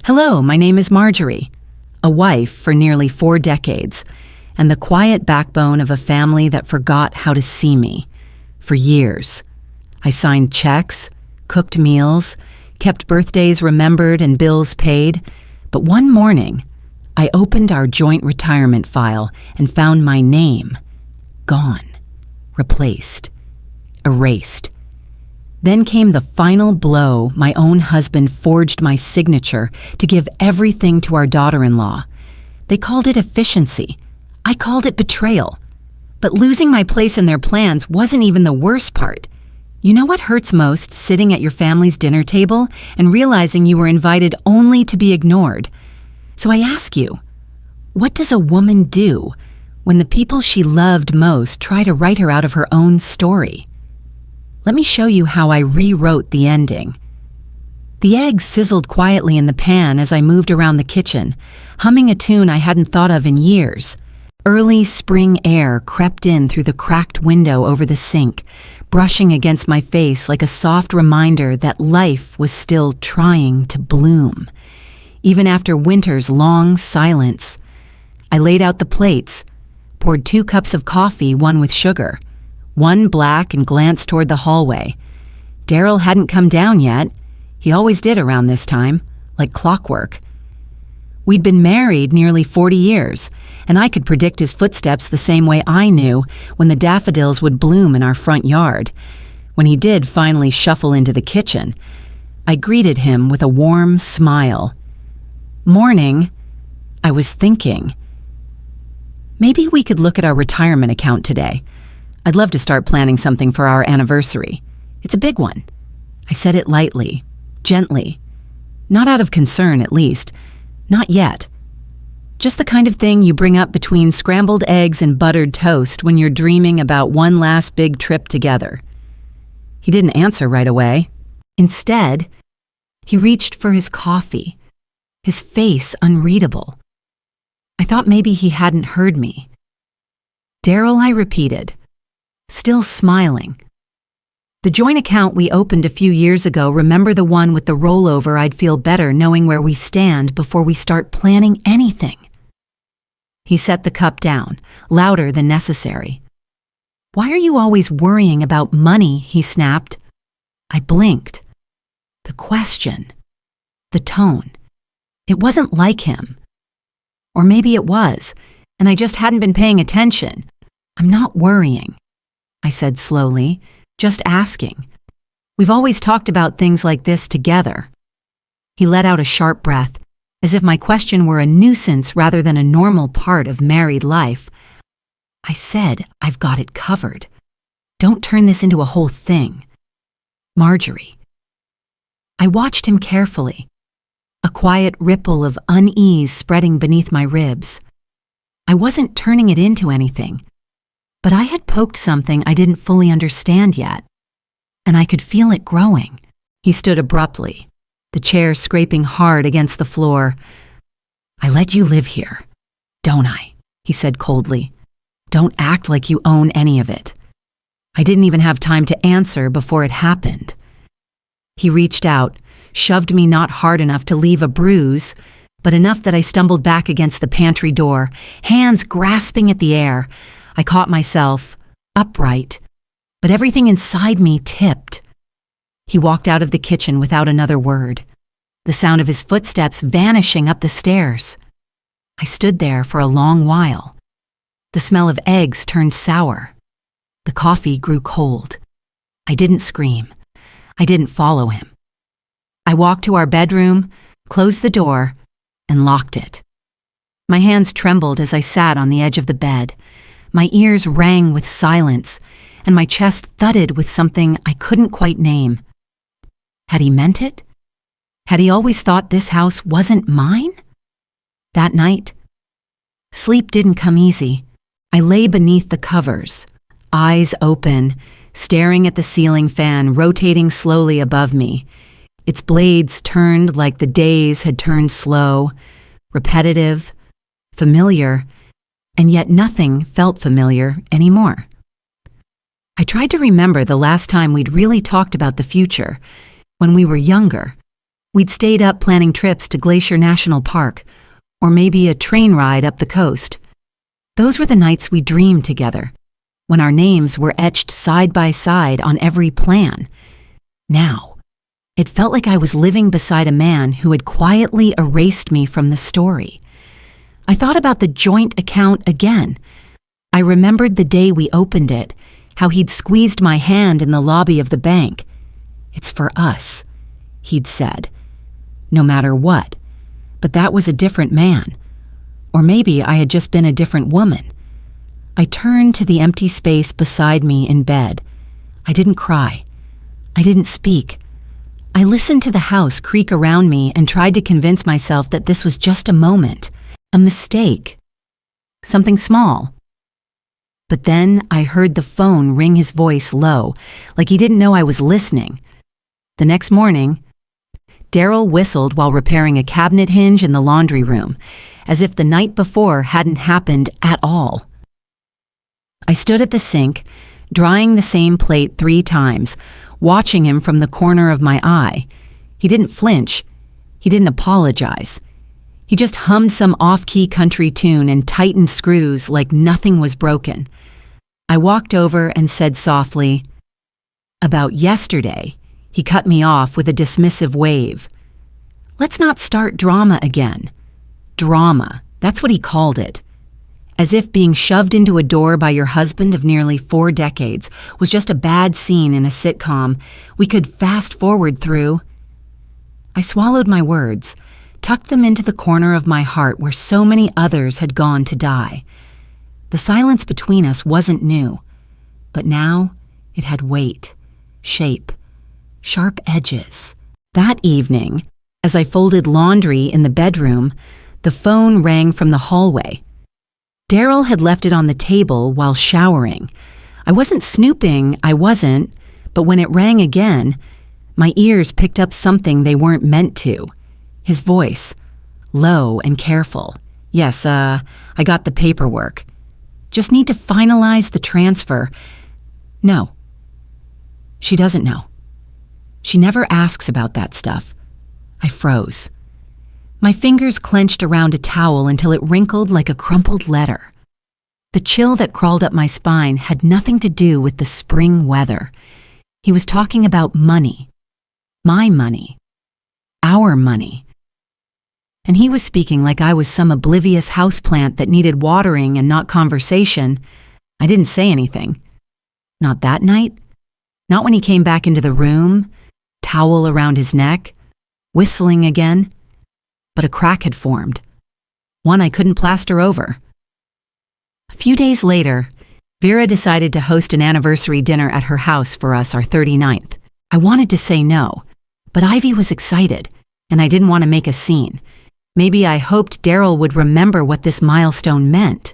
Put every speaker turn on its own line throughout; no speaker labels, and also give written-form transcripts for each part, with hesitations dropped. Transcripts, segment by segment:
Hello, my name is Marjorie, a wife for nearly 4 decades, and the quiet backbone of a family that forgot how to see me. For years, I signed checks, cooked meals, kept birthdays remembered and bills paid, but one morning, I opened our joint retirement file and found my name gone, replaced, erased. Then came the final blow. My own husband forged my signature to give everything to our daughter-in-law. They called it efficiency. I called it betrayal. But losing my place in their plans wasn't even the worst part. You know what hurts most, sitting at your family's dinner table and realizing you were invited only to be ignored? So I ask you, what does a woman do when the people she loved most try to write her out of her own story? Let me show you how I rewrote the ending. The eggs sizzled quietly in the pan as I moved around the kitchen, humming a tune I hadn't thought of in years. Early spring air crept in through the cracked window over the sink, brushing against my face like a soft reminder that life was still trying to bloom. Even after winter's long silence, I laid out the plates, poured 2 cups of coffee, one with sugar, one black, and glanced toward the hallway. Daryl hadn't come down yet. He always did around this time, like clockwork. We'd been married nearly 40 years, and I could predict his footsteps the same way I knew when the daffodils would bloom in our front yard. When he did finally shuffle into the kitchen, I greeted him with a warm smile. Morning, I was thinking, maybe we could look at our retirement account today. I'd love to start planning something for our anniversary. It's a big one. I said it lightly, gently. Not out of concern, at least. Not yet. Just the kind of thing you bring up between scrambled eggs and buttered toast when you're dreaming about one last big trip together. He didn't answer right away. Instead, he reached for his coffee, his face unreadable. I thought maybe he hadn't heard me. Daryl, I repeated, still smiling. The joint account we opened a few years ago, remember the one with the rollover? I'd feel better knowing where we stand before we start planning anything. He set the cup down, louder than necessary. Why are you always worrying about money? He snapped. I blinked. The question, the tone, it wasn't like him. Or maybe it was, and I just hadn't been paying attention. I'm not worrying, I said slowly, just asking. We've always talked about things like this together. He let out a sharp breath, as if my question were a nuisance rather than a normal part of married life. I said, I've got it covered. Don't turn this into a whole thing. Marjorie. I watched him carefully, a quiet ripple of unease spreading beneath my ribs. I wasn't turning it into anything, but I had poked something I didn't fully understand yet, and I could feel it growing. He stood abruptly, the chair scraping hard against the floor. I let you live here, don't I? He said coldly. Don't act like you own any of it. I didn't even have time to answer before it happened. He reached out, shoved me not hard enough to leave a bruise, but enough that I stumbled back against the pantry door, hands grasping at the air. I caught myself, upright, but everything inside me tipped. He walked out of the kitchen without another word, the sound of his footsteps vanishing up the stairs. I stood there for a long while. The smell of eggs turned sour. The coffee grew cold. I didn't scream. I didn't follow him. I walked to our bedroom, closed the door, and locked it. My hands trembled as I sat on the edge of the bed. My ears rang with silence, and my chest thudded with something I couldn't quite name. Had he meant it? Had he always thought this house wasn't mine? That night, sleep didn't come easy. I lay beneath the covers, eyes open, staring at the ceiling fan rotating slowly above me. Its blades turned like the days had turned slow, repetitive, familiar, and yet nothing felt familiar anymore. I tried to remember the last time we'd really talked about the future, when we were younger, We'd stayed up planning trips to Glacier National Park, or maybe a train ride up the coast. Those were the nights we dreamed together, when our names were etched side by side on every plan. Now, it felt like I was living beside a man who had quietly erased me from the story. I thought about the joint account again. I remembered the day we opened it, how he'd squeezed my hand in the lobby of the bank. "It's for us," he'd said. No matter what. But that was a different man. Or maybe I had just been a different woman. I turned to the empty space beside me in bed. I didn't cry. I didn't speak. I listened to the house creak around me and tried to convince myself that this was just a moment, a mistake, something small. But then I heard the phone ring, his voice low, like he didn't know I was listening. The next morning, Daryl whistled while repairing a cabinet hinge in the laundry room, as if the night before hadn't happened at all. I stood at the sink, drying the same plate 3 times, watching him from the corner of my eye. He didn't flinch. He didn't apologize. He just hummed some off-key country tune and tightened screws like nothing was broken. I walked over and said softly, "About yesterday." He cut me off with a dismissive wave. "Let's not start drama again." Drama, that's what he called it. As if being shoved into a door by your husband of nearly 4 decades was just a bad scene in a sitcom we could fast forward through. I swallowed my words, tucked them into the corner of my heart where so many others had gone to die. The silence between us wasn't new, but now it had weight, shape, sharp edges. That evening, as I folded laundry in the bedroom, the phone rang from the hallway. Daryl had left it on the table while showering. I wasn't snooping, but when it rang again, my ears picked up something they weren't meant to. His voice, low and careful. "Yes, I got the paperwork. Just need to finalize the transfer." No. She doesn't know. She never asks about that stuff. I froze. My fingers clenched around a towel until it wrinkled like a crumpled letter. The chill that crawled up my spine had nothing to do with the spring weather. He was talking about money. My money. Our money. And he was speaking like I was some oblivious houseplant that needed watering and not conversation. I didn't say anything. Not that night. Not when he came back into the room, towel around his neck, whistling again. But a crack had formed. One I couldn't plaster over. A few days later, Vera decided to host an anniversary dinner at her house for us, our 39th. I wanted to say no, but Ivy was excited, and I didn't want to make a scene. Maybe I hoped Daryl would remember what this milestone meant.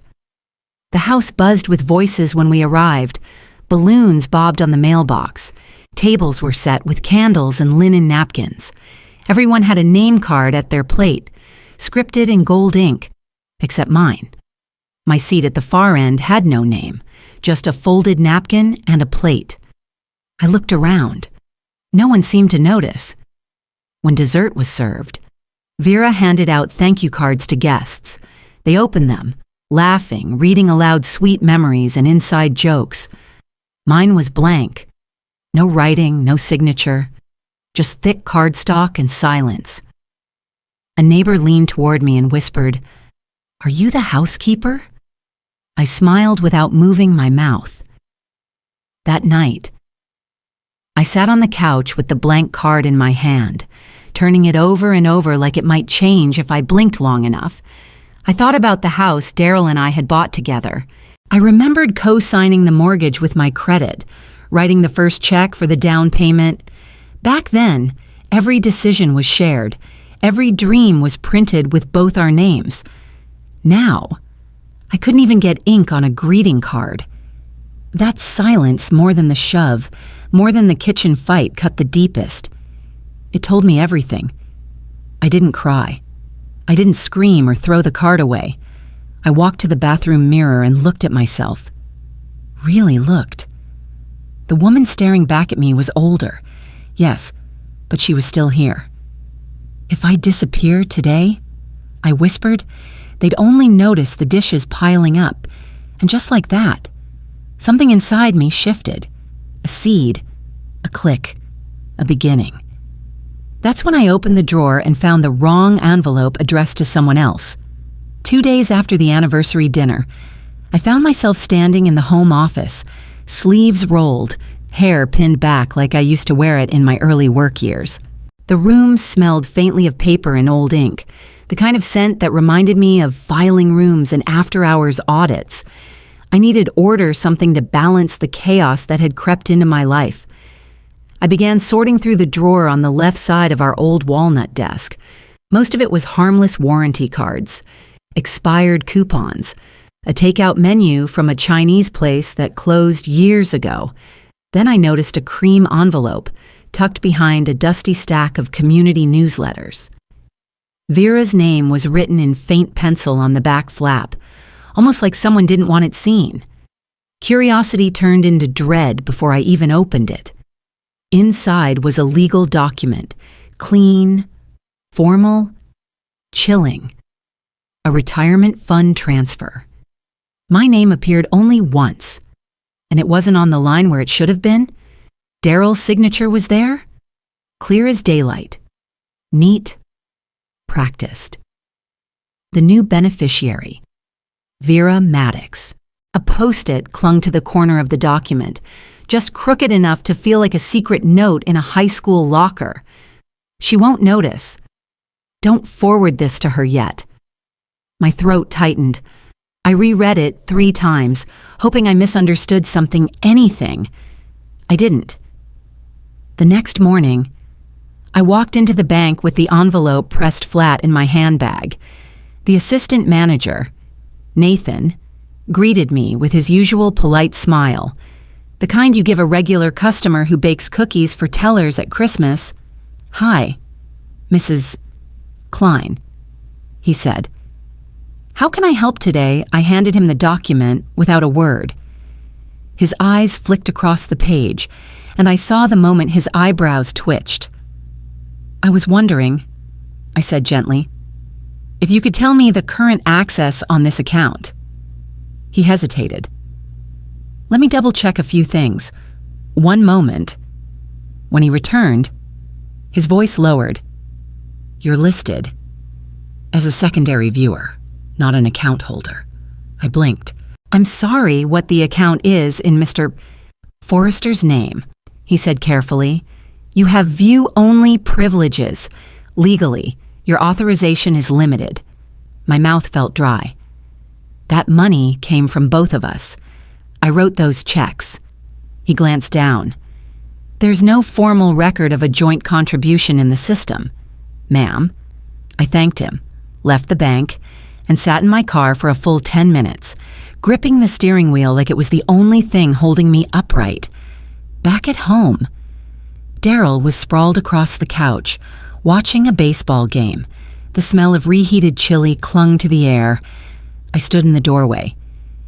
The house buzzed with voices when we arrived. Balloons bobbed on the mailbox. Tables were set with candles and linen napkins. Everyone had a name card at their plate, scripted in gold ink, except mine. My seat at the far end had no name, just a folded napkin and a plate. I looked around. No one seemed to notice. When dessert was served, Vera handed out thank you cards to guests. They opened them, laughing, reading aloud sweet memories and inside jokes. Mine was blank. No writing, no signature. Just thick cardstock and silence. A neighbor leaned toward me and whispered, "Are you the housekeeper?" I smiled without moving my mouth. That night, I sat on the couch with the blank card in my hand, turning it over and over like it might change if I blinked long enough. I thought about the house Daryl and I had bought together. I remembered co-signing the mortgage with my credit, writing the first check for the down payment. Back then, every decision was shared. Every dream was printed with both our names. Now, I couldn't even get ink on a greeting card. That silence, more than the shove, more than the kitchen fight, cut the deepest. It told me everything. I didn't cry. I didn't scream or throw the card away. I walked to the bathroom mirror and looked at myself. Really looked. The woman staring back at me was older. Yes, but she was still here. If I disappear today, I whispered, they'd only notice the dishes piling up. And just like that, something inside me shifted. A seed, a click, a beginning. That's when I opened the drawer and found the wrong envelope addressed to someone else. 2 days after the anniversary dinner, I found myself standing in the home office, sleeves rolled, hair pinned back like I used to wear it in my early work years. The room smelled faintly of paper and old ink, the kind of scent that reminded me of filing rooms and after-hours audits. I needed order, something to balance the chaos that had crept into my life. I began sorting through the drawer on the left side of our old walnut desk. Most of it was harmless warranty cards, expired coupons, a takeout menu from a Chinese place that closed years ago. Then I noticed a cream envelope tucked behind a dusty stack of community newsletters. Vera's name was written in faint pencil on the back flap, almost like someone didn't want it seen. Curiosity turned into dread before I even opened it. Inside was a legal document, clean, formal, chilling. A retirement fund transfer. My name appeared only once, and it wasn't on the line where it should have been. Daryl's signature was there, clear as daylight, neat, practiced. The new beneficiary, Vera Maddox. A post-it clung to the corner of the document, just crooked enough to feel like a secret note in a high school locker. She won't notice. Don't forward this to her yet. My throat tightened. I reread it 3 times, hoping I misunderstood something, anything. I didn't. The next morning, I walked into the bank with the envelope pressed flat in my handbag. The assistant manager, Nathan, greeted me with his usual polite smile, the kind you give a regular customer who bakes cookies for tellers at Christmas. "Hi, Mrs. Klein," he said. "How can I help today?" I handed him the document without a word. His eyes flicked across the page, and I saw the moment his eyebrows twitched. "I was wondering," I said gently, "if you could tell me the current access on this account." He hesitated. "Let me double-check a few things. One moment." When he returned, his voice lowered. "You're listed as a secondary viewer, not an account holder." I blinked. "I'm sorry, what the account is in Mr. Forrester's name," he said carefully. "You have view-only privileges. Legally, your authorization is limited." My mouth felt dry. That money came from both of us. I wrote those checks. He glanced down. "There's no formal record of a joint contribution in the system, ma'am." I thanked him, left the bank, and sat in my car for a full 10 minutes, gripping the steering wheel like it was the only thing holding me upright. Back at home, Daryl was sprawled across the couch, watching a baseball game. The smell of reheated chili clung to the air. I stood in the doorway.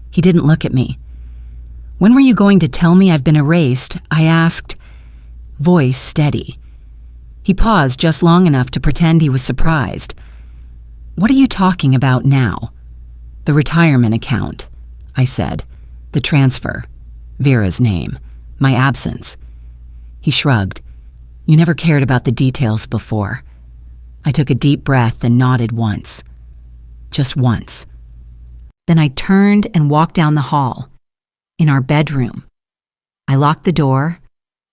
He didn't look at me. "When were you going to tell me I've been erased?" I asked, voice steady. He paused just long enough to pretend he was surprised. "What are you talking about now?" "The retirement account," I said. "The transfer. Vera's name. My absence." He shrugged. "You never cared about the details before." I took a deep breath and nodded once. Just once. Then I turned and walked down the hall. In our bedroom. I locked the door,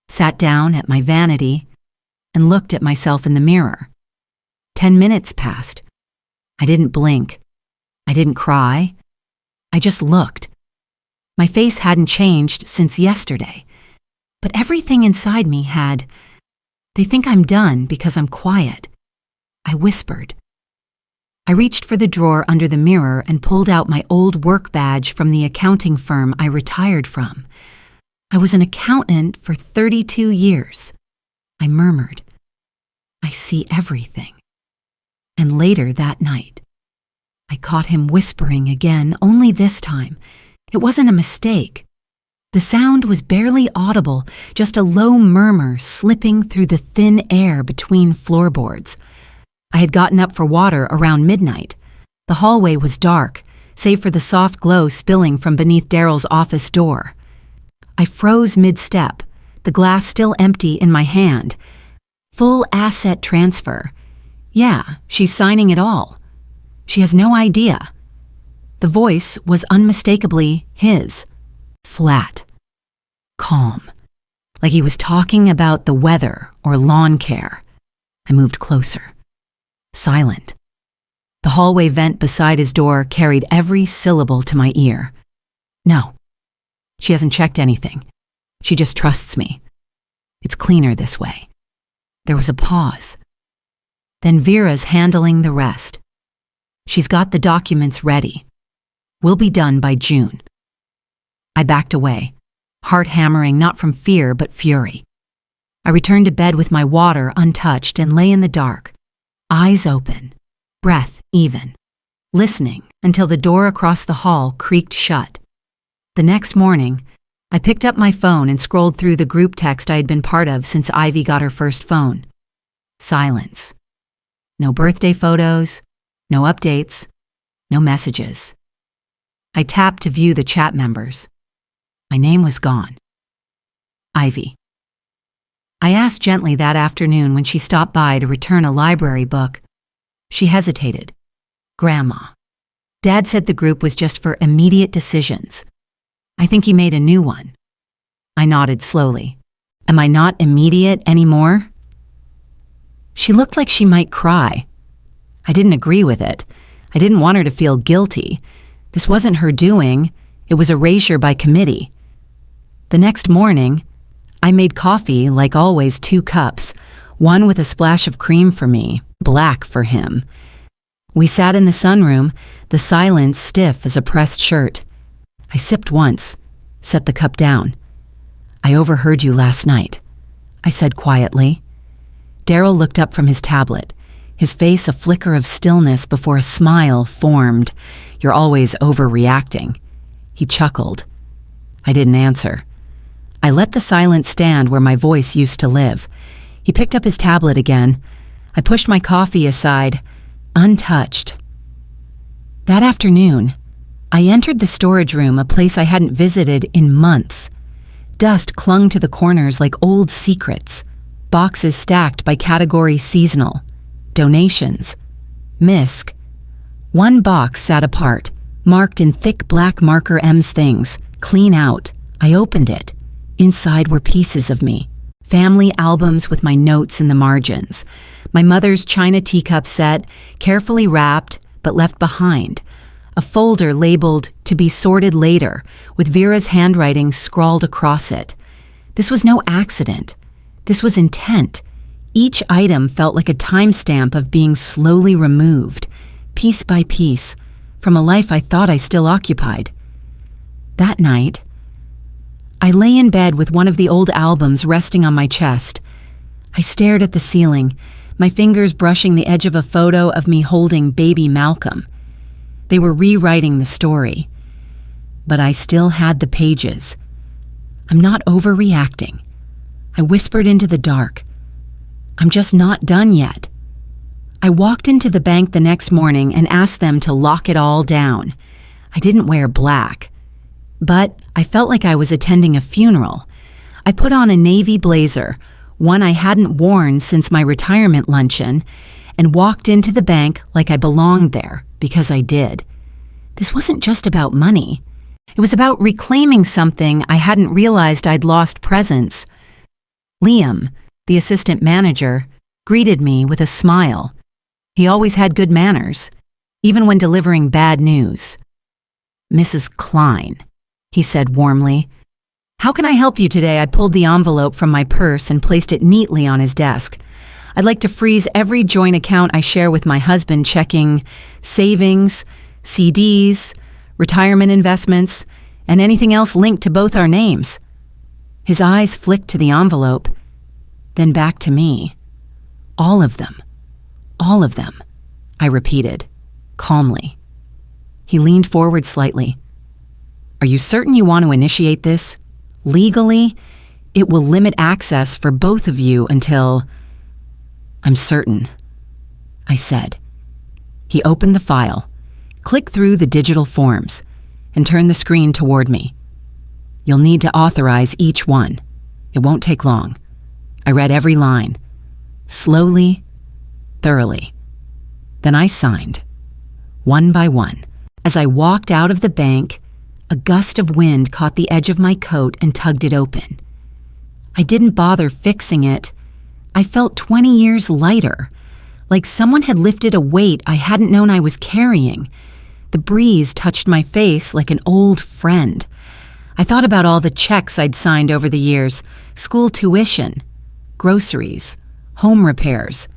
sat down at my vanity, and looked at myself in the mirror. 10 minutes passed. I didn't blink. I didn't cry. I just looked. My face hadn't changed since yesterday, but everything inside me had. "They think I'm done because I'm quiet," I whispered. I reached for the drawer under the mirror and pulled out my old work badge from the accounting firm I retired from. I was an accountant for 32 years. I murmured, "I see everything." And later that night, I caught him whispering again, only this time. It wasn't a mistake. The sound was barely audible, just a low murmur slipping through the thin air between floorboards. I had gotten up for water around midnight. The hallway was dark, save for the soft glow spilling from beneath Daryl's office door. I froze mid-step, the glass still empty in my hand. Full asset transfer. Yeah, she's signing it all. She has no idea. The voice was unmistakably his. Flat. Calm. Like he was talking about the weather or lawn care. I moved closer. Silent. The hallway vent beside his door carried every syllable to my ear. No. She hasn't checked anything. She just trusts me. It's cleaner this way. There was a pause. Then Vera's handling the rest. She's got the documents ready. We'll be done by June. I backed away, heart hammering not from fear but fury. I returned to bed with my water untouched and lay in the dark, eyes open, breath even, listening until the door across the hall creaked shut. The next morning, I picked up my phone and scrolled through the group text I had been part of since Ivy got her first phone. Silence. No birthday photos, no updates, no messages. I tapped to view the chat members. My name was gone. Ivy. I asked gently that afternoon when she stopped by to return a library book. She hesitated. Grandma. Dad said the group was just for immediate decisions. I think he made a new one. I nodded slowly. Am I not immediate anymore? She looked like she might cry. I didn't agree with it. I didn't want her to feel guilty. This wasn't her doing. It was erasure by committee. The next morning, I made coffee, like always 2 cups, one with a splash of cream for me, black for him. We sat in the sunroom, the silence stiff as a pressed shirt. I sipped once, set the cup down. I overheard you last night, I said quietly. Daryl looked up from his tablet, his face a flicker of stillness before a smile formed. You're always overreacting. He chuckled. I didn't answer. I let the silence stand where my voice used to live. He picked up his tablet again. I pushed my coffee aside, untouched. That afternoon, I entered the storage room, a place I hadn't visited in months. Dust clung to the corners like old secrets. Boxes stacked by category seasonal. Donations. MISC. One box sat apart, marked in thick black marker M's things. Clean out. I opened it. Inside were pieces of me. Family albums with my notes in the margins. My mother's china teacup set, carefully wrapped but left behind. A folder labeled "To be sorted later," with Vera's handwriting scrawled across it. This was no accident. This was intent. Each item felt like a timestamp of being slowly removed, piece by piece, from a life I thought I still occupied. That night, I lay in bed with one of the old albums resting on my chest. I stared at the ceiling, my fingers brushing the edge of a photo of me holding baby Malcolm. They were rewriting the story. But I still had the pages. I'm not overreacting. I whispered into the dark. I'm just not done yet. I walked into the bank the next morning and asked them to lock it all down. I didn't wear black, but I felt like I was attending a funeral. I put on a navy blazer, one I hadn't worn since my retirement luncheon, and walked into the bank like I belonged there, because I did. This wasn't just about money. It was about reclaiming something I hadn't realized I'd lost presence. Liam, the assistant manager, greeted me with a smile. He always had good manners, even when delivering bad news. Mrs. Klein, he said warmly. How can I help you today? I pulled the envelope from my purse and placed it neatly on his desk. I'd like to freeze every joint account I share with my husband, checking savings, CDs, retirement investments, and anything else linked to both our names. His eyes flicked to the envelope, then back to me. All of them. All of them, I repeated, calmly. He leaned forward slightly. Are you certain you want to initiate this? Legally, it will limit access for both of you until... I'm certain. I said. He opened the file, clicked through the digital forms, and turned the screen toward me. You'll need to authorize each one. It won't take long. I read every line, slowly, thoroughly. Then I signed, one by one. As I walked out of the bank, a gust of wind caught the edge of my coat and tugged it open. I didn't bother fixing it. I felt 20 years lighter, like someone had lifted a weight I hadn't known I was carrying. The breeze touched my face like an old friend. I thought about all the checks I'd signed over the years, school tuition, groceries, home repairs,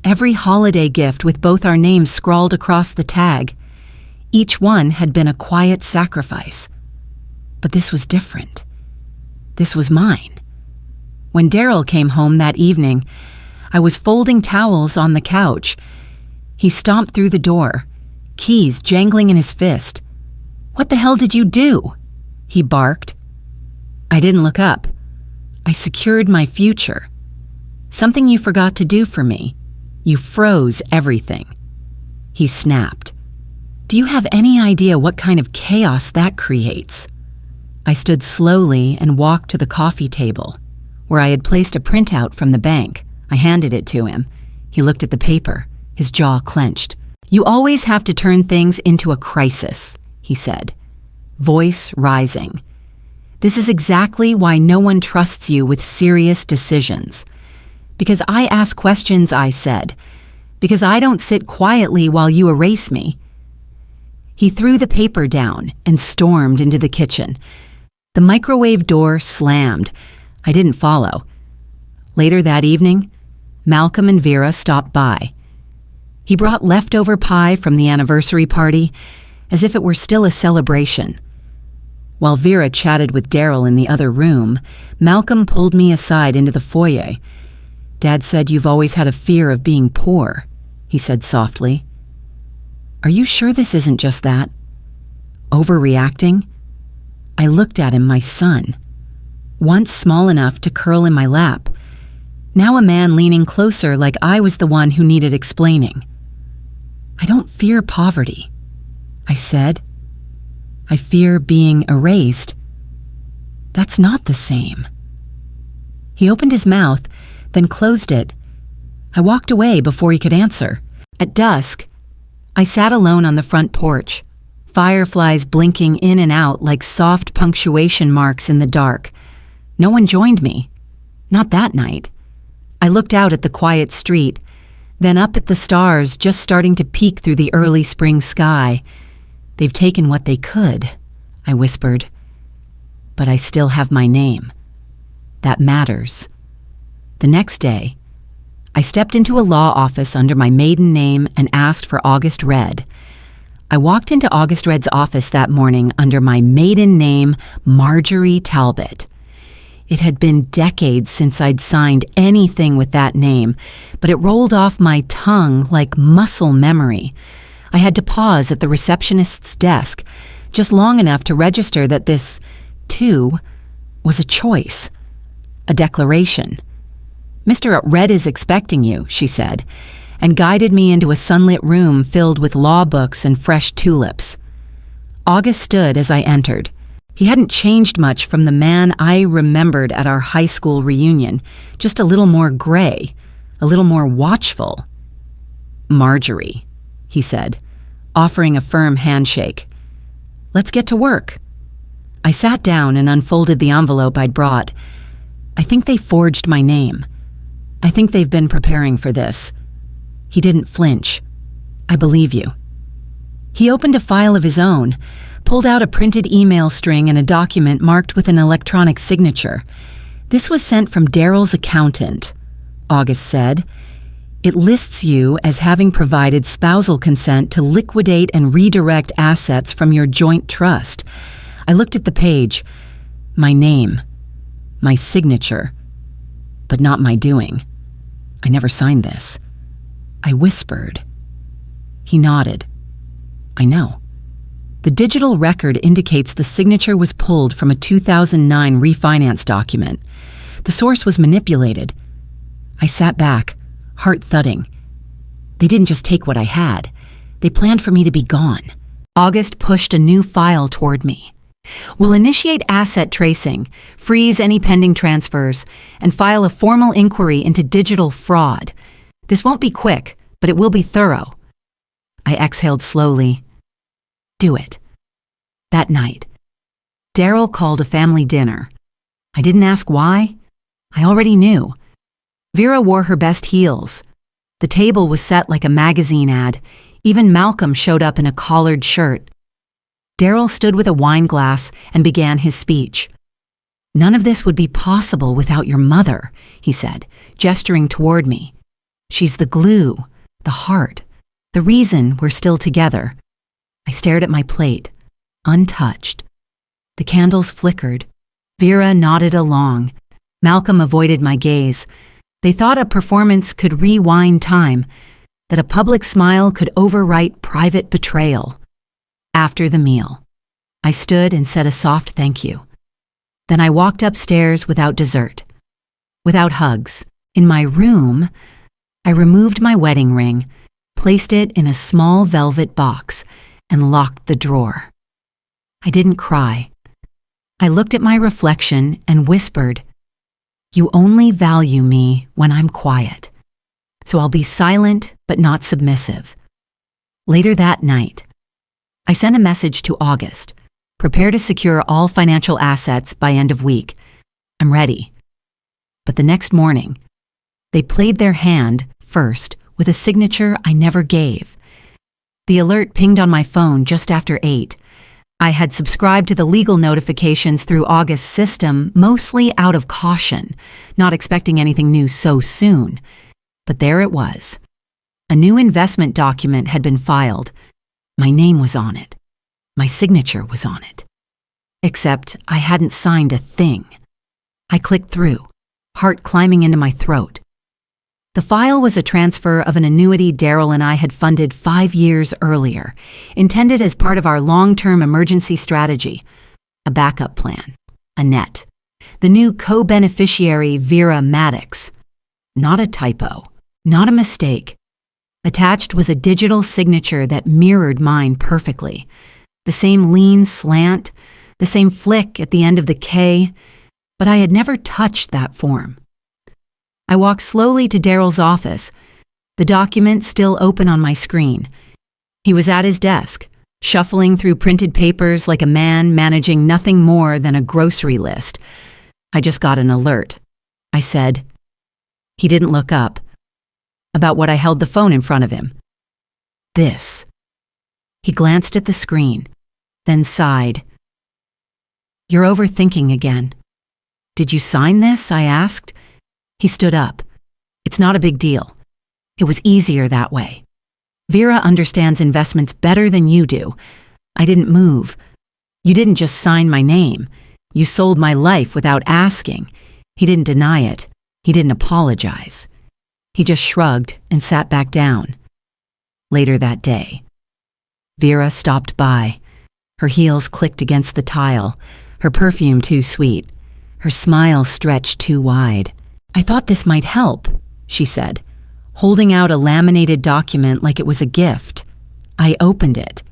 every holiday gift with both our names scrawled across the tag. Each one had been a quiet sacrifice. But this was different. This was mine. When Daryl came home that evening, I was folding towels on the couch. He stomped through the door, keys jangling in his fist. "What the hell did you do?" he barked. I didn't look up. I secured my future. "Something you forgot to do for me. You froze everything." He snapped. "Do you have any idea what kind of chaos that creates?" I stood slowly and walked to the coffee table, where I had placed a printout from the bank. I handed it to him. He looked at the paper, his jaw clenched. "You always have to turn things into a crisis," he said, voice rising. "This is exactly why no one trusts you with serious decisions. Because I ask questions," I said. "Because I don't sit quietly while you erase me." He threw the paper down and stormed into the kitchen. The microwave door slammed. I didn't follow. Later that evening, Malcolm and Vera stopped by. He brought leftover pie from the anniversary party, as if it were still a celebration. While Vera chatted with Daryl in the other room, Malcolm pulled me aside into the foyer. "Dad said you've always had a fear of being poor," he said softly. "Are you sure this isn't just that? Overreacting?" I looked at him, my son. Once small enough to curl in my lap, now a man leaning closer like I was the one who needed explaining. "I don't fear poverty," I said. "I fear being erased." "That's not the same." He opened his mouth, then closed it. I walked away before he could answer. At dusk, I sat alone on the front porch, fireflies blinking in and out like soft punctuation marks in the dark. No one joined me. Not that night. I looked out at the quiet street, then up at the stars just starting to peek through the early spring sky. "They've taken what they could," I whispered. "But I still have my name. That matters." The next day, I stepped into a law office under my maiden name and asked for August Red. I walked into August Red's office that morning under my maiden name, Marjorie Talbot. It had been decades since I'd signed anything with that name, but it rolled off my tongue like muscle memory. I had to pause at the receptionist's desk, just long enough to register that this, too, was a choice, a declaration. "Mr. Red is expecting you," she said, and guided me into a sunlit room filled with law books and fresh tulips. August stood as I entered. He hadn't changed much from the man I remembered at our high school reunion, just a little more gray, a little more watchful. "Marjorie," he said, offering a firm handshake. "Let's get to work." I sat down and unfolded the envelope I'd brought. "I think they forged my name. I think they've been preparing for this." He didn't flinch. "I believe you." He opened a file of his own, pulled out a printed email string and a document marked with an electronic signature. "This was sent from Daryl's accountant," August said. "It lists you as having provided spousal consent to liquidate and redirect assets from your joint trust." I looked at the page. My name. My signature. But not my doing. I never signed this. I whispered. He nodded. "I know." The digital record indicates the signature was pulled from a 2009 refinance document. The source was manipulated. I sat back, heart thudding. They didn't just take what I had. They planned for me to be gone. August pushed a new file toward me. We'll initiate asset tracing, freeze any pending transfers, and file a formal inquiry into digital fraud. This won't be quick, but it will be thorough. I exhaled slowly. Do it. That night, Daryl called a family dinner. I didn't ask why. I already knew. Vera wore her best heels. The table was set like a magazine ad. Even Malcolm showed up in a collared shirt. Daryl stood with a wine glass and began his speech. "None of this would be possible without your mother," he said, gesturing toward me. "She's the glue, the heart, the reason we're still together." I stared at my plate, untouched. The candles flickered. Vera nodded along. Malcolm avoided my gaze. They thought a performance could rewind time, that a public smile could overwrite private betrayal. After the meal, I stood and said a soft thank you. Then I walked upstairs without dessert, without hugs. In my room, I removed my wedding ring, placed it in a small velvet box, and locked the drawer. I didn't cry. I looked at my reflection and whispered, "You only value me when I'm quiet, so I'll be silent but not submissive." Later that night, I sent a message to August. "Prepare to secure all financial assets by end of week. I'm ready." But the next morning, they played their hand first with a signature I never gave. The alert pinged on my phone just after 8. I had subscribed to the legal notifications through August's system, mostly out of caution, not expecting anything new so soon. But there it was. A new investment document had been filed. My name was on it. My signature was on it. Except I hadn't signed a thing. I clicked through, heart climbing into my throat. The file was a transfer of an annuity Daryl and I had funded 5 years earlier, intended as part of our long-term emergency strategy, a backup plan, a net. The new co-beneficiary, Vera Maddox. Not a typo, not a mistake. Attached was a digital signature that mirrored mine perfectly. The same lean slant, the same flick at the end of the K, but I had never touched that form. I walked slowly to Daryl's office, the document still open on my screen. He was at his desk, shuffling through printed papers like a man managing nothing more than a grocery list. "I just got an alert," I said. He didn't look up. About what I held the phone in front of him. "This." He glanced at the screen, then sighed. "You're overthinking again." "Did you sign this?" I asked. He stood up. "It's not a big deal. It was easier that way. Vera understands investments better than you do. I didn't move. You didn't just sign my name. You sold my life without asking." He didn't deny it. He didn't apologize. He just shrugged and sat back down. Later that day, Vera stopped by. Her heels clicked against the tile, her perfume too sweet, her smile stretched too wide. "I thought this might help," she said, holding out a laminated document like it was a gift. I opened it,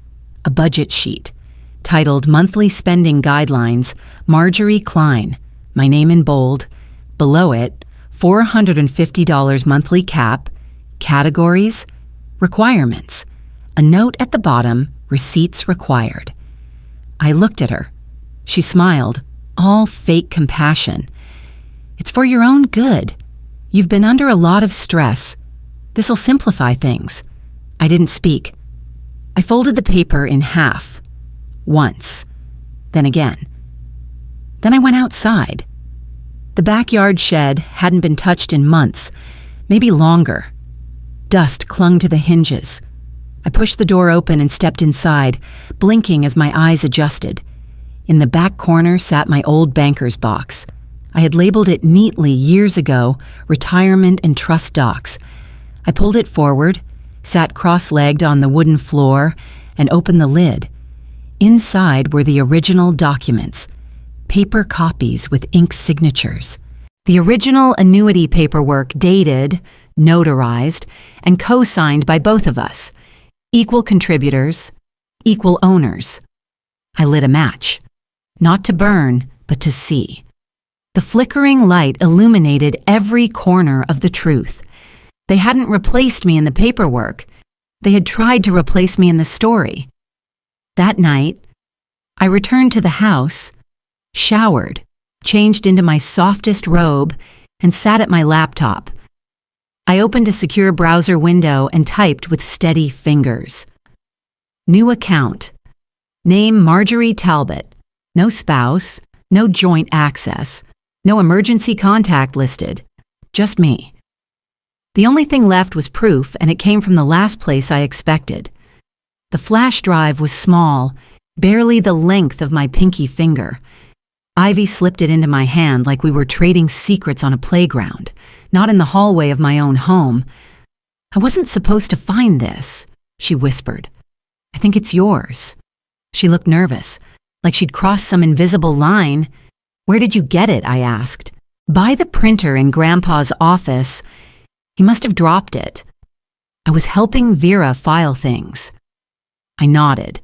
a budget sheet, titled Monthly Spending Guidelines, Marjorie Klein, my name in bold. Below it, $450 monthly cap, categories, requirements, a note at the bottom, receipts required. I looked at her. She smiled, all fake compassion. "It's for your own good. You've been under a lot of stress. This'll simplify things." I didn't speak. I folded the paper in half. Once. Then again. Then I went outside. The backyard shed hadn't been touched in months, maybe longer. Dust clung to the hinges. I pushed the door open and stepped inside, blinking as my eyes adjusted. In the back corner sat my old banker's box. I had labeled it neatly years ago, Retirement and Trust Docs. I pulled it forward, sat cross-legged on the wooden floor, and opened the lid. Inside were the original documents, paper copies with ink signatures. The original annuity paperwork dated notarized, and co-signed by both of us. Equal contributors, equal owners. I lit a match. Not to burn, but to see. The flickering light illuminated every corner of the truth. They hadn't replaced me in the paperwork. They had tried to replace me in the story. That night, I returned to the house, showered, changed into my softest robe, and sat at my laptop. I opened a secure browser window and typed with steady fingers. New account. Name Marjorie Talbot. No spouse, no joint access, no emergency contact listed. Just me. The only thing left was proof, and it came from the last place I expected. The flash drive was small, barely the length of my pinky finger. Ivy slipped it into my hand like we were trading secrets on a playground, not in the hallway of my own home. I wasn't supposed to find this, she whispered. I think it's yours. She looked nervous, like she'd crossed some invisible line. Where did you get it? I asked. By the printer in Grandpa's office. He must have dropped it. I was helping Vera file things. I nodded,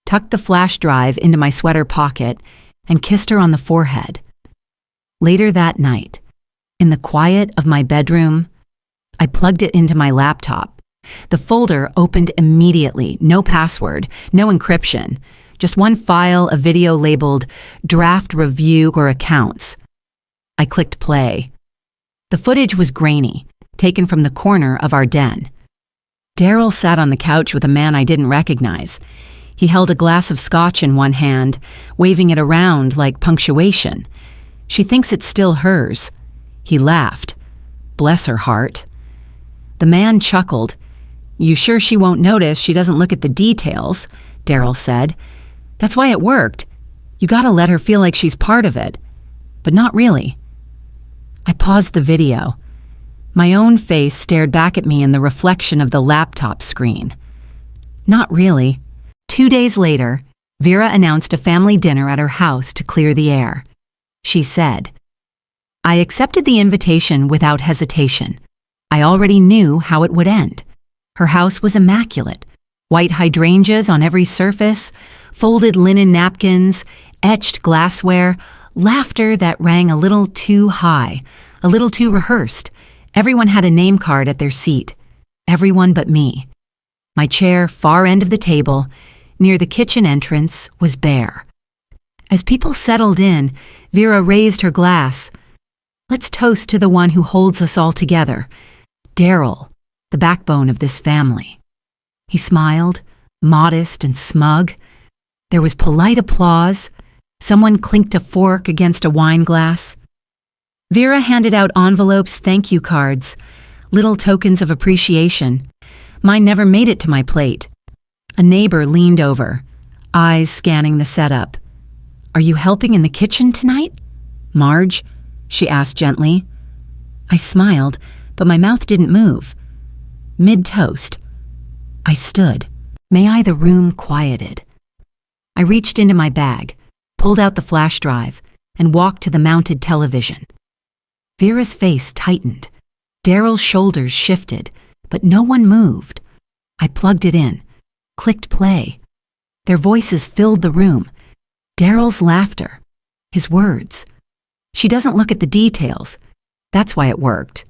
tucked the flash drive into my sweater pocket, and kissed her on the forehead. Later that night, in the quiet of my bedroom, I plugged it into my laptop. The folder opened immediately, no password, no encryption, just one file of video labeled Draft Review or Accounts. I clicked play. The footage was grainy, taken from the corner of our den. Daryl sat on the couch with a man I didn't recognize. He held a glass of scotch in one hand, waving it around like punctuation. She thinks it's still hers. He laughed. Bless her heart. The man chuckled. You sure she won't notice she doesn't look at the details? Daryl said. That's why it worked. You gotta let her feel like she's part of it. But not really. I paused the video. My own face stared back at me in the reflection of the laptop screen. Not really. 2 days later, Vera announced a family dinner at her house to clear the air. She said, I accepted the invitation without hesitation. I already knew how it would end. Her house was immaculate. White hydrangeas on every surface, folded linen napkins, etched glassware, laughter that rang a little too high, a little too rehearsed. Everyone had a name card at their seat. Everyone but me. My chair, far end of the table, near the kitchen entrance, was bare. As people settled in, Vera raised her glass. Let's toast to the one who holds us all together, Daryl, the backbone of this family. He smiled, modest and smug. There was polite applause. Someone clinked a fork against a wine glass. Vera handed out envelopes, thank you cards, little tokens of appreciation. Mine never made it to my plate. A neighbor leaned over, eyes scanning the setup. Are you helping in the kitchen tonight, Marge? She asked gently. I smiled, but my mouth didn't move. Mid-toast. I stood. May I the room quieted. I reached into my bag, pulled out the flash drive, and walked to the mounted television. Vera's face tightened. Daryl's shoulders shifted, but no one moved. I plugged it in, clicked play. Their voices filled the room. Daryl's laughter, his words. She doesn't look at the details. That's why it worked.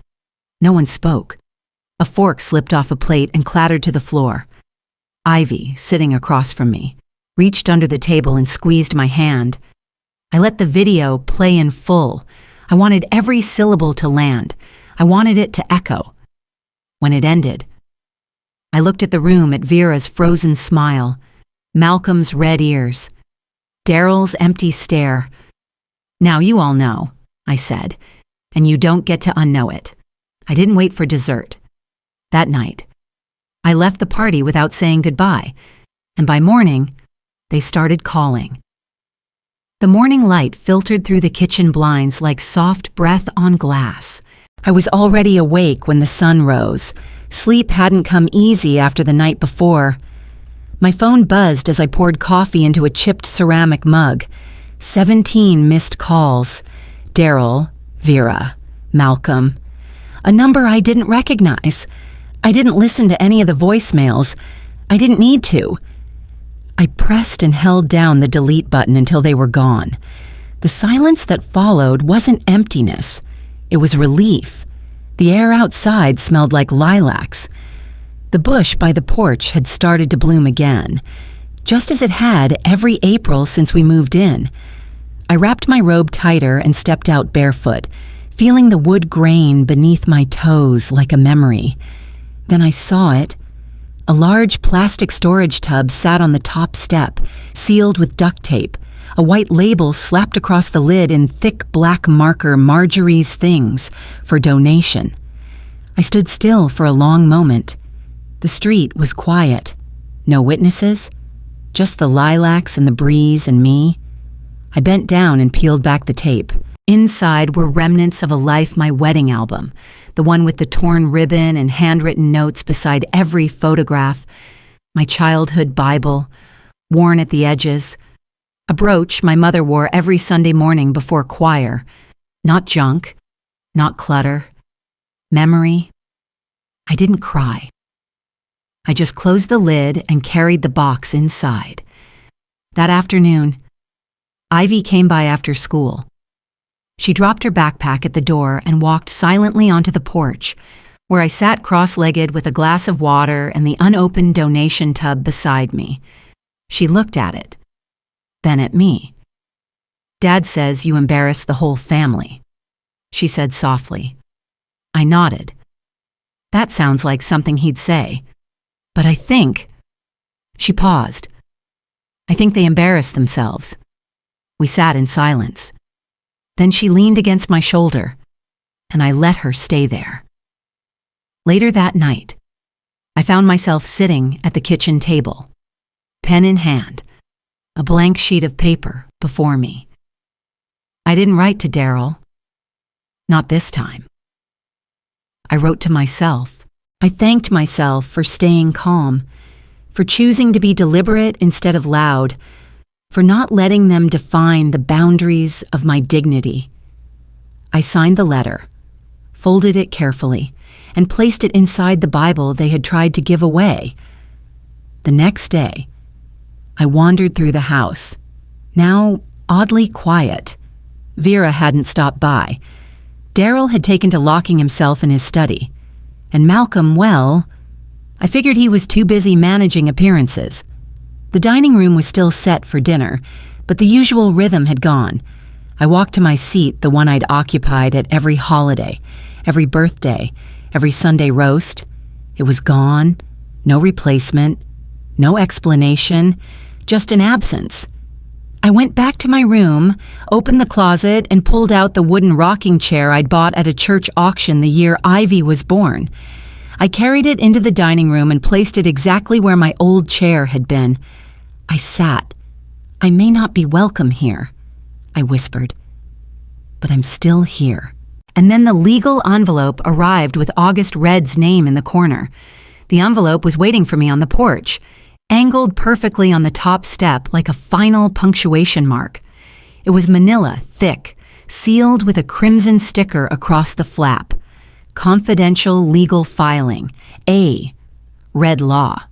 No one spoke. A fork slipped off a plate and clattered to the floor. Ivy, sitting across from me, reached under the table and squeezed my hand. I let the video play in full. I wanted every syllable to land. I wanted it to echo. When it ended, I looked at the room at Vera's frozen smile, Malcolm's red ears, Daryl's empty stare. Now you all know, I said, and you don't get to unknow it. I didn't wait for dessert. That night, I left the party without saying goodbye, and by morning, they started calling. The morning light filtered through the kitchen blinds like soft breath on glass. I was already awake when the sun rose. Sleep hadn't come easy after the night before. My phone buzzed as I poured coffee into a chipped ceramic mug. 17 missed calls. Daryl, Vera, Malcolm. a number I didn't recognize. I didn't listen to any of the voicemails. I didn't need to. I pressed and held down the delete button until they were gone. The silence that followed wasn't emptiness. It was relief. The air outside smelled like lilacs. The bush by the porch had started to bloom again, just as it had every April since we moved in. I wrapped my robe tighter and stepped out barefoot, feeling the wood grain beneath my toes like a memory. Then I saw it. A large plastic storage tub sat on the top step, sealed with duct tape, a white label slapped across the lid in thick black marker Marjorie's Things for donation. I stood still for a long moment. The street was quiet. No witnesses, just the lilacs and the breeze and me. I bent down and peeled back the tape. Inside were remnants of a Life My Wedding album, the one with the torn ribbon and handwritten notes beside every photograph, my childhood Bible, worn at the edges, a brooch my mother wore every Sunday morning before choir, not junk, not clutter, memory. I didn't cry. I just closed the lid and carried the box inside. That afternoon, Ivy came by after school. She dropped her backpack at the door and walked silently onto the porch, where I sat cross-legged with a glass of water and the unopened donation tub beside me. She looked at it, then at me. "Dad says you embarrassed the whole family," she said softly. I nodded. That sounds like something he'd say. But I think... She paused. "I think they embarrassed themselves." We sat in silence. Then she leaned against my shoulder, and I let her stay there. Later that night, I found myself sitting at the kitchen table, pen in hand, a blank sheet of paper before me. I didn't write to Daryl. Not this time. I wrote to myself. I thanked myself for staying calm, for choosing to be deliberate instead of loud, for not letting them define the boundaries of my dignity. I signed the letter, folded it carefully, and placed it inside the Bible they had tried to give away. The next day, I wandered through the house, now oddly quiet. Vera hadn't stopped by. Daryl had taken to locking himself in his study. And Malcolm, well, I figured he was too busy managing appearances. The dining room was still set for dinner, but the usual rhythm had gone. I walked to my seat, the one I'd occupied at every holiday, every birthday, every Sunday roast. It was gone, no replacement, no explanation, just an absence. I went back to my room, opened the closet, and pulled out the wooden rocking chair I'd bought at a church auction the year Ivy was born. I carried it into the dining room and placed it exactly where my old chair had been. I sat. "I may not be welcome here," I whispered, "but I'm still here." And then the legal envelope arrived with August Red's name in the corner. The envelope was waiting for me on the porch, angled perfectly on the top step like a final punctuation mark. It was manila, thick, sealed with a crimson sticker across the flap. Confidential legal filing. A. Red Law.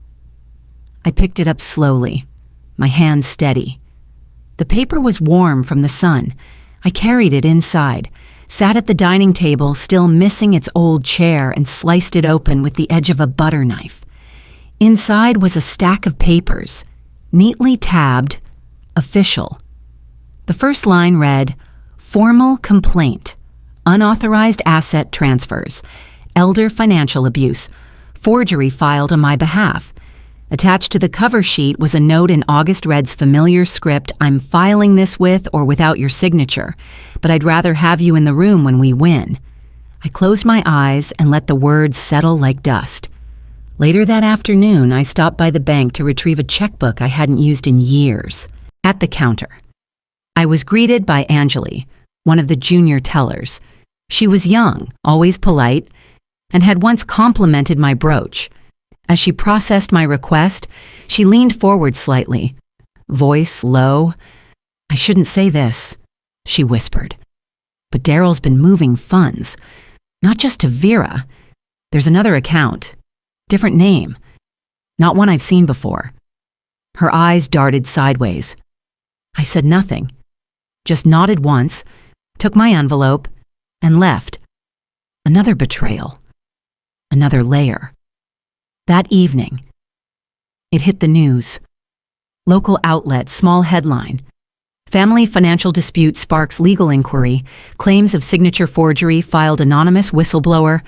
I picked it up slowly, my hand steady. The paper was warm from the sun. I carried it inside, sat at the dining table still missing its old chair, and sliced it open with the edge of a butter knife. Inside was a stack of papers, neatly tabbed, official. The first line read, "Formal complaint, unauthorized asset transfers, elder financial abuse, forgery filed on my behalf." Attached to the cover sheet was a note in August Red's familiar script, "I'm filing this with or without your signature, but I'd rather have you in the room when we win." I closed my eyes and let the words settle like dust. Later that afternoon, I stopped by the bank to retrieve a checkbook I hadn't used in years. At the counter, I was greeted by Anjali, one of the junior tellers. She was young, always polite, and had once complimented my brooch. As she processed my request, she leaned forward slightly, voice low. "I shouldn't say this," she whispered, "but Daryl's been moving funds. Not just to Vera. There's another account. Different name. Not one I've seen before. Her eyes darted sideways. I said nothing. Just nodded once, took my envelope, and left. Another betrayal. Another layer. That evening, it hit the news. Local outlet, small headline. Family financial dispute sparks legal inquiry. Claims of signature forgery filed anonymous whistleblower.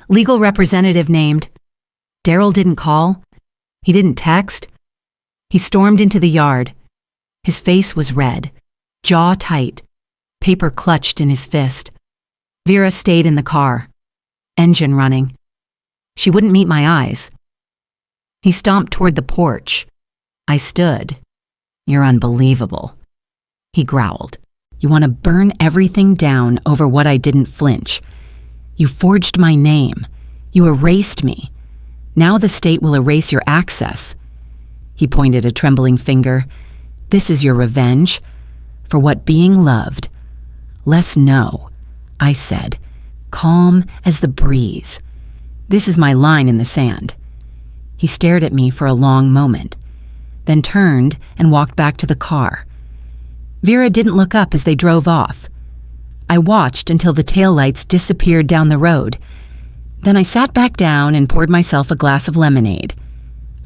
Legal representative named. Daryl didn't call. He didn't text. He stormed into the yard. His face was red, jaw tight, paper clutched in his fist. Vera stayed in the car, engine running. She wouldn't meet my eyes. He stomped toward the porch. I stood. You're unbelievable. He growled. You want to burn everything down over what I didn't flinch. You forged my name. You erased me. Now the state will erase your access. He pointed a trembling finger. This is your revenge for what being loved. Less know, I said, calm as the breeze. This is my line in the sand. He stared at me for a long moment, then turned and walked back to the car. Vera didn't look up as they drove off. I watched until the taillights disappeared down the road. Then I sat back down and poured myself a glass of lemonade.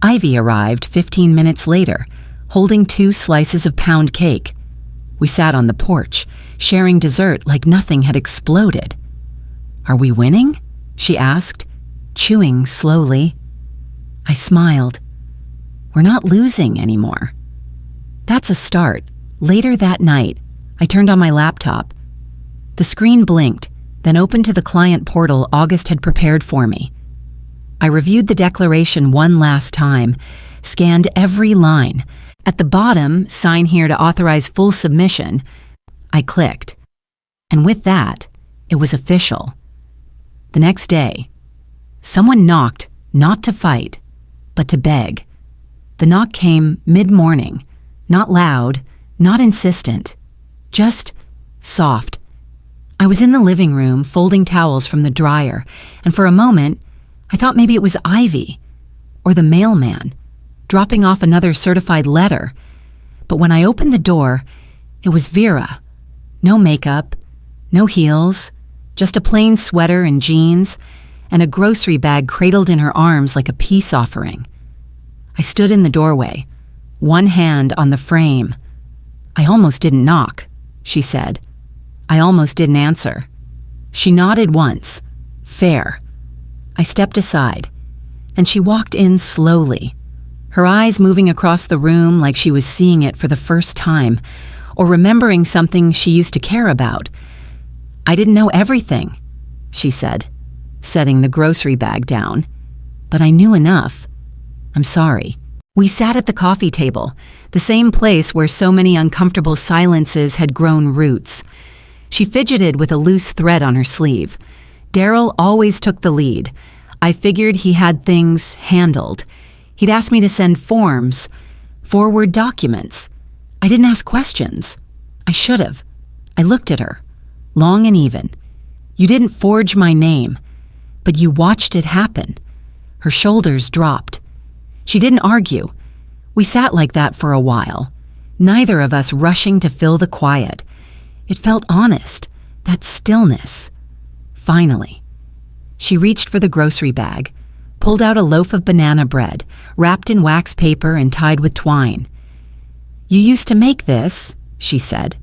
Ivy arrived 15 minutes later, holding 2 slices of pound cake. We sat on the porch, sharing dessert like nothing had exploded. Are we winning? She asked, chewing slowly. I smiled. We're not losing anymore. That's a start. Later that night, I turned on my laptop. The screen blinked, then opened to the client portal August had prepared for me. I reviewed the declaration one last time, scanned every line. At the bottom, sign here to authorize full submission. I clicked. And with that, it was official. The next day, someone knocked, not to fight, but to beg. The knock came mid-morning, not loud, not insistent, just soft. I was in the living room folding towels from the dryer, and for a moment, I thought maybe it was Ivy or the mailman dropping off another certified letter. But when I opened the door, it was Vera. No makeup, no heels, just a plain sweater and jeans, and a grocery bag cradled in her arms like a peace offering. I stood in the doorway, one hand on the frame. I almost didn't knock, she said. I almost didn't answer. She nodded once. Fair. I stepped aside, and she walked in slowly, her eyes moving across the room like she was seeing it for the first time, or remembering something she used to care about. I didn't know everything, she said, setting the grocery bag down. But I knew enough. I'm sorry. We sat at the coffee table, the same place where so many uncomfortable silences had grown roots. She fidgeted with a loose thread on her sleeve. Daryl always took the lead. I figured he had things handled. He'd asked me to send forms, forward documents. I didn't ask questions. I should have. I looked at her, long and even. You didn't forge my name, but you watched it happen. Her shoulders dropped. She didn't argue. We sat like that for a while, neither of us rushing to fill the quiet. It felt honest, that stillness. Finally, she reached for the grocery bag, pulled out a loaf of banana bread, wrapped in wax paper and tied with twine. You used to make this, she said.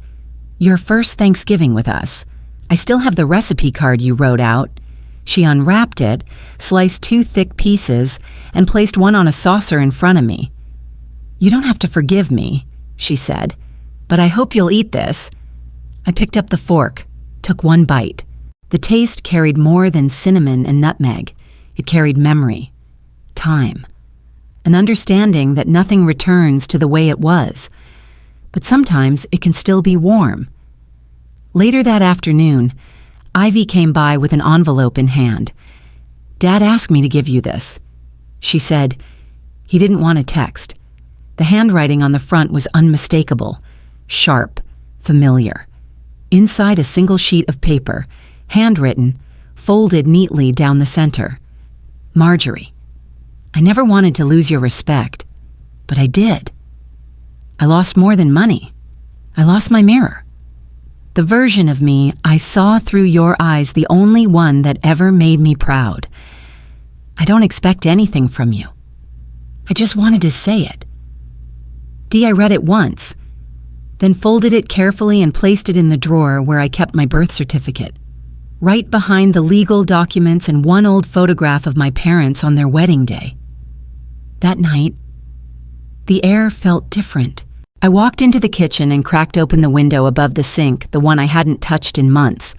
Your first Thanksgiving with us. I still have the recipe card you wrote out. She unwrapped it, sliced 2 thick pieces, and placed one on a saucer in front of me. You don't have to forgive me, she said, but I hope you'll eat this. I picked up the fork, took one bite. The taste carried more than cinnamon and nutmeg. It carried memory, time, an understanding that nothing returns to the way it was, but sometimes it can still be warm. Later that afternoon, Ivy came by with an envelope in hand. Dad asked me to give you this. She said, he didn't want a text. The handwriting on the front was unmistakable, sharp, familiar. Inside a single sheet of paper, handwritten, folded neatly down the center. Marjorie, I never wanted to lose your respect, but I did. I lost more than money. I lost my mirror. The version of me I saw through your eyes, the only one that ever made me proud. I don't expect anything from you. I just wanted to say it. I read it once, then folded it carefully and placed it in the drawer where I kept my birth certificate, right behind the legal documents and one old photograph of my parents on their wedding day. That night, the air felt different. I walked into the kitchen and cracked open the window above the sink, the one I hadn't touched in months.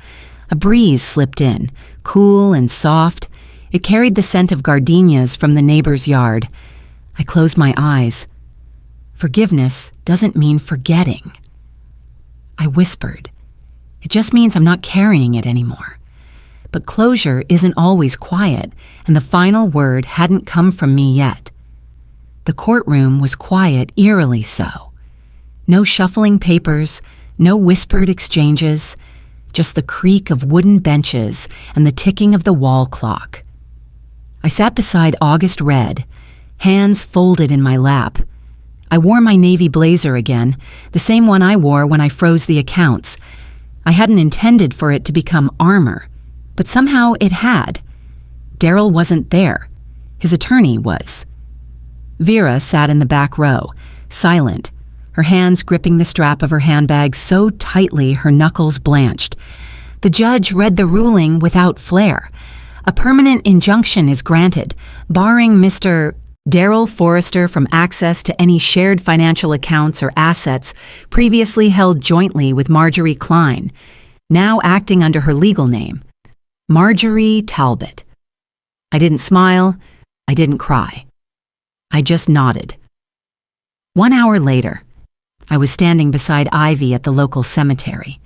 A breeze slipped in, cool and soft. It carried the scent of gardenias from the neighbor's yard. I closed my eyes. Forgiveness doesn't mean forgetting. I whispered. It just means I'm not carrying it anymore. But closure isn't always quiet, and the final word hadn't come from me yet. The courtroom was quiet, eerily so. No shuffling papers, no whispered exchanges, just the creak of wooden benches and the ticking of the wall clock. I sat beside August Red, hands folded in my lap. I wore my navy blazer again, the same one I wore when I froze the accounts. I hadn't intended for it to become armor, but somehow it had. Daryl wasn't there. His attorney was. Vera sat in the back row, silent, her hands gripping the strap of her handbag so tightly her knuckles blanched. The judge read the ruling without flair. A permanent injunction is granted, barring Mr. Daryl Forrester from access to any shared financial accounts or assets previously held jointly with Marjorie Klein, now acting under her legal name, Marjorie Talbot. I didn't smile. I didn't cry. I just nodded. 1 hour later, I was standing beside Ivy at the local cemetery.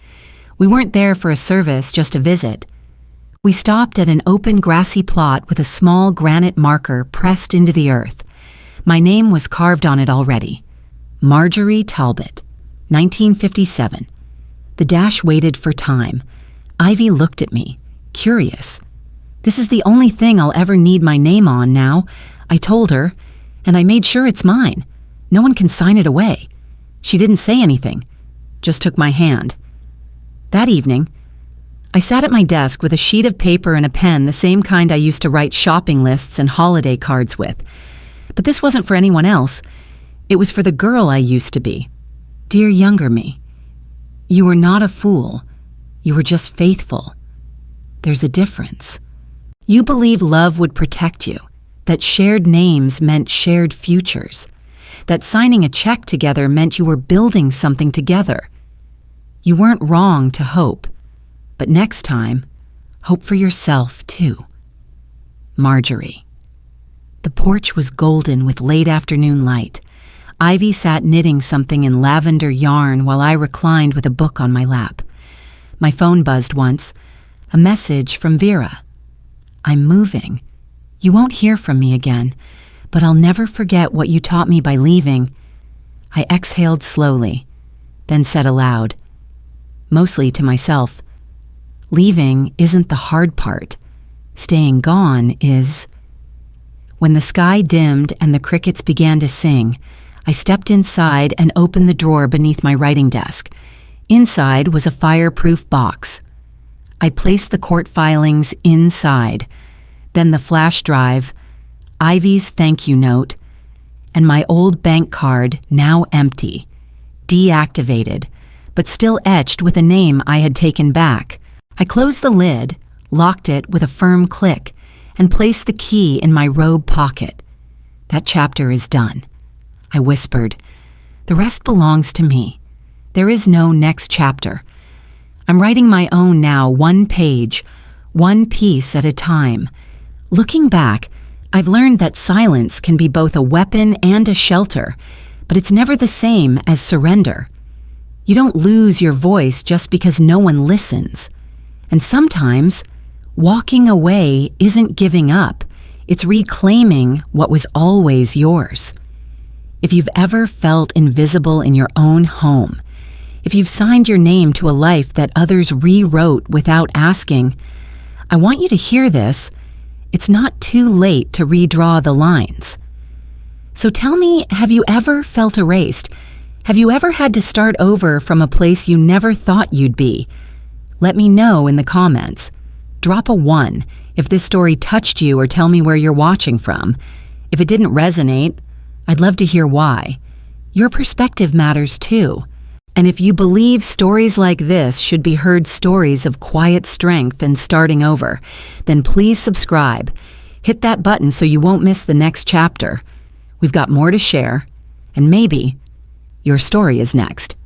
We weren't there for a service, just a visit. We stopped at an open grassy plot with a small granite marker pressed into the earth. My name was carved on it already. Marjorie Talbot, 1957. The dash waited for time. Ivy looked at me, curious. This is the only thing I'll ever need my name on now, I told her, and I made sure it's mine. No one can sign it away. She didn't say anything, just took my hand. That evening, I sat at my desk with a sheet of paper and a pen, the same kind I used to write shopping lists and holiday cards with. But this wasn't for anyone else. It was for the girl I used to be. Dear younger me, you were not a fool. You were just faithful. There's a difference. You believe love would protect you, that shared names meant shared futures, that signing a check together meant you were building something together. You weren't wrong to hope. But next time, hope for yourself, too. Marjorie. The porch was golden with late afternoon light. Ivy sat knitting something in lavender yarn while I reclined with a book on my lap. My phone buzzed once. A message from Vera. I'm moving. You won't hear from me again, but I'll never forget what you taught me by leaving. I exhaled slowly, then said aloud, mostly to myself, leaving isn't the hard part. Staying gone is. When the sky dimmed and the crickets began to sing, I stepped inside and opened the drawer beneath my writing desk. Inside was a fireproof box. I placed the court filings inside, then the flash drive, Ivy's thank you note, and my old bank card, now empty, deactivated, but still etched with a name I had taken back. I closed the lid, locked it with a firm click, and placed the key in my robe pocket. That chapter is done. I whispered. The rest belongs to me. There is no next chapter. I'm writing my own now, one page, one piece at a time. Looking back, I've learned that silence can be both a weapon and a shelter, but it's never the same as surrender. You don't lose your voice just because no one listens. And sometimes, walking away isn't giving up. It's reclaiming what was always yours. If you've ever felt invisible in your own home, if you've signed your name to a life that others rewrote without asking, I want you to hear this. It's not too late to redraw the lines. So tell me, have you ever felt erased? Have you ever had to start over from a place you never thought you'd be? Let me know in the comments. Drop a 1 if this story touched you, or tell me where you're watching from. If it didn't resonate, I'd love to hear why. Your perspective matters too. And if you believe stories like this should be heard, stories of quiet strength and starting over, then please subscribe. Hit that button so you won't miss the next chapter. We've got more to share, and maybe your story is next.